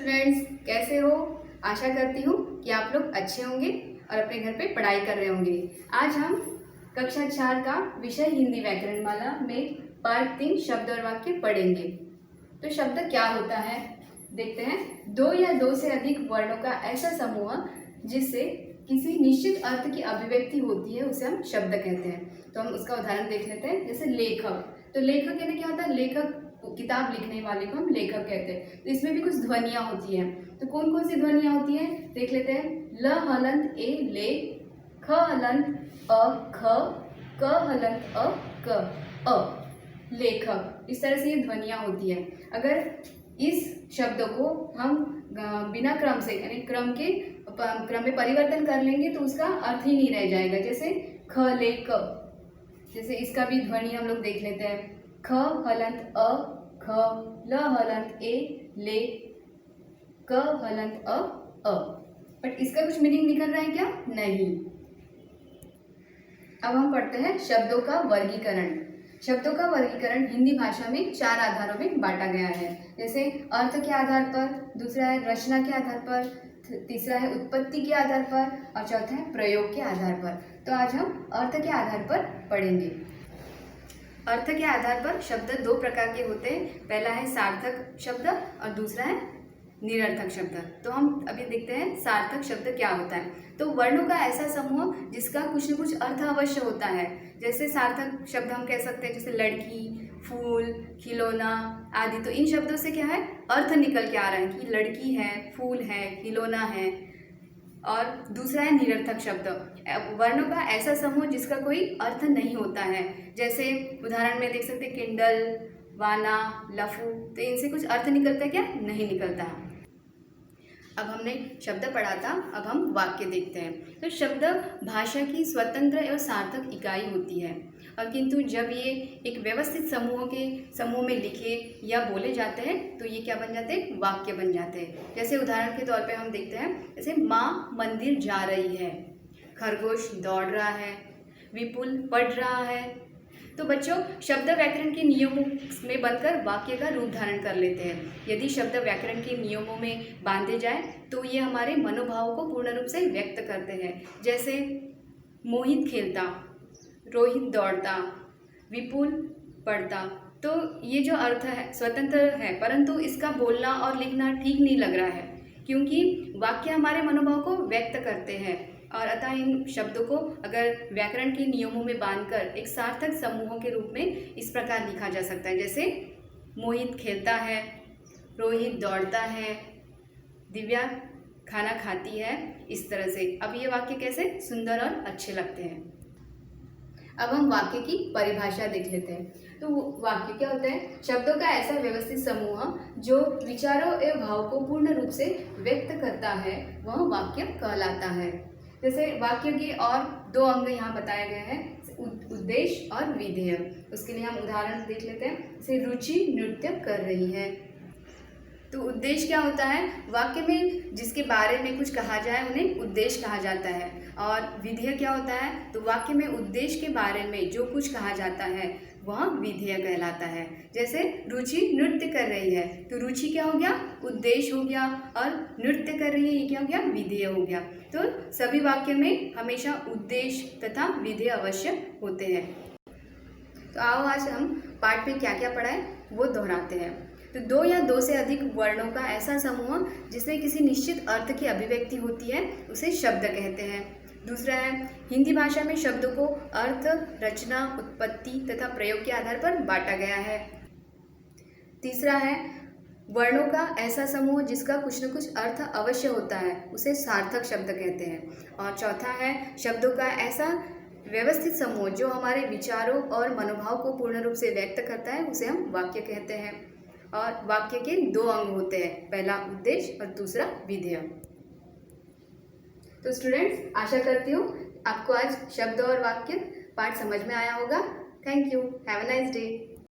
Students, कैसे हो? आशा करती हूँ कि आप लोग अच्छे होंगे और अपने घर पे पढ़ाई कर रहे होंगे। आज हम कक्षा 4 का विषय हिंदी व्याकरण माला में पाठ 3 शब्द और वाक्य पढ़ेंगे। तो शब्द क्या होता है देखते हैं। दो या दो से अधिक वर्णों का ऐसा समूह जिससे किसी निश्चित अर्थ की अभिव्यक्ति होती है उसे हम शब्द कहते हैं। तो हम उसका उदाहरण देख लेते हैं। जैसे लेखक, तो लेखक यानी क्या होता है? लेखक, किताब लिखने वाले को हम लेखक कहते हैं। तो इसमें भी कुछ ध्वनियां होती हैं। तो कौन कौन सी ध्वनियां होती हैं देख लेते हैं। ल हलंत ए ले, ख हलंत अ ख, क हलंत अ क अ, लेखक। इस तरह से ये ध्वनियां होती है। अगर इस शब्द को हम बिना क्रम से यानी क्रम में परिवर्तन कर लेंगे तो उसका अर्थ ही नहीं रह जाएगा। जैसे ख ले क, जैसे इसका भी ध्वनि हम लोग देख लेते हैं। ख हलंत अ ख, ल हलंत ए ले, क हलंत अ। बट इसका कुछ मीनिंग निकल रहा है क्या? नहीं। अब हम पढ़ते हैं शब्दों का वर्गीकरण। शब्दों का वर्गीकरण हिंदी भाषा में 4 आधारों में बांटा गया है। जैसे अर्थ के आधार पर, दूसरा है रचना के आधार पर, तीसरा है उत्पत्ति के आधार पर और चौथा है प्रयोग के आधार पर। तो आज हम अर्थ के आधार पर पढ़ेंगे। अर्थ के आधार पर शब्द 2 प्रकार के होते हैं। पहला है सार्थक शब्द और दूसरा है निरर्थक शब्द। तो हम अभी देखते हैं सार्थक शब्द क्या होता है। तो वर्णों का ऐसा समूह जिसका कुछ न कुछ अर्थ अवश्य होता है। जैसे सार्थक शब्द हम कह सकते हैं जैसे लड़की, फूल, खिलौना आदि। तो इन शब्दों से क्या है? अर्थ निकल के आ रहा है कि लड़की है, फूल है, खिलौना है। और दूसरा है निरर्थक शब्द, वर्णों का ऐसा समूह जिसका कोई अर्थ नहीं होता है। जैसे उदाहरण में देख सकते हैं किंडल, वाना, लफू। तो इनसे कुछ अर्थ निकलता है क्या? नहीं निकलता। अब हमने शब्द पढ़ा था, अब हम वाक्य देखते हैं। तो शब्द भाषा की स्वतंत्र और सार्थक इकाई होती है, और किंतु जब ये एक व्यवस्थित समूह में लिखे या बोले जाते हैं तो ये क्या बन जाते हैं? वाक्य बन जाते हैं। जैसे उदाहरण के तौर पे हम देखते हैं, जैसे माँ मंदिर जा रही है, खरगोश दौड़ रहा है, विपुल पढ़ रहा है। तो बच्चों, शब्द व्याकरण के नियमों में बनकर वाक्य का रूप धारण कर लेते हैं। यदि शब्द व्याकरण के नियमों में बांधे जाए तो ये हमारे मनोभावों को पूर्ण रूप से व्यक्त करते हैं। जैसे मोहित खेलता, रोहित दौड़ता, विपुल पढ़ता। तो ये जो अर्थ है स्वतंत्र है, परंतु इसका बोलना और लिखना ठीक नहीं लग रहा है, क्योंकि वाक्य हमारे मनोभाव को व्यक्त करते हैं। और अतः इन शब्दों को अगर व्याकरण के नियमों में बांधकर एक सार्थक समूहों के रूप में इस प्रकार लिखा जा सकता है। जैसे मोहित खेलता है, रोहित दौड़ता है, दिव्या खाना खाती है। इस तरह से अब ये वाक्य कैसे सुंदर और अच्छे लगते हैं। अब हम वाक्य की परिभाषा देख लेते हैं। तो वाक्य क्या होता है? शब्दों का ऐसा व्यवस्थित समूह जो विचारों एवं भाव को पूर्ण रूप से व्यक्त करता है वह वाक्य कहलाता है। जैसे वाक्य के और 2 अंग यहाँ बताए गए हैं, उद्देश्य और विधेय। उसके लिए हम उदाहरण देख लेते हैं। जैसे रुचि नृत्य कर रही है। तो उद्देश्य क्या होता है? वाक्य में जिसके बारे में कुछ कहा जाए उन्हें उद्देश्य कहा जाता है। और विधेय क्या होता है? तो वाक्य में उद्देश्य के बारे में जो कुछ कहा जाता है वह विधेय कहलाता है। जैसे रुचि नृत्य कर रही है, तो रुचि क्या हो गया? उद्देश्य हो गया, और नृत्य कर रही है ये क्या हो गया? विधेय हो गया। तो सभी वाक्य में हमेशा उद्देश्य तथा विधेय अवश्य होते हैं। तो आओ आज हम पाठ में क्या क्या पढ़ा है वो दोहराते हैं। तो 2 या 2 से अधिक वर्णों का ऐसा समूह जिसमें किसी निश्चित अर्थ की अभिव्यक्ति होती है उसे शब्द कहते हैं। दूसरा है हिंदी भाषा में शब्दों को अर्थ, रचना, उत्पत्ति तथा प्रयोग के आधार पर बांटा गया है। तीसरा है वर्णों का ऐसा समूह जिसका कुछ न कुछ अर्थ अवश्य होता है उसे सार्थक शब्द कहते हैं। और चौथा है शब्दों का ऐसा व्यवस्थित समूह जो हमारे विचारों और मनोभाव को पूर्ण रूप से व्यक्त करता है उसे हम वाक्य कहते हैं। और वाक्य के 2 अंग होते हैं, पहला उद्देश्य और दूसरा विधेय। तो स्टूडेंट्स, आशा करती हूँ आपको आज शब्द और वाक्य पाठ समझ में आया होगा। Thank you. Have a nice day.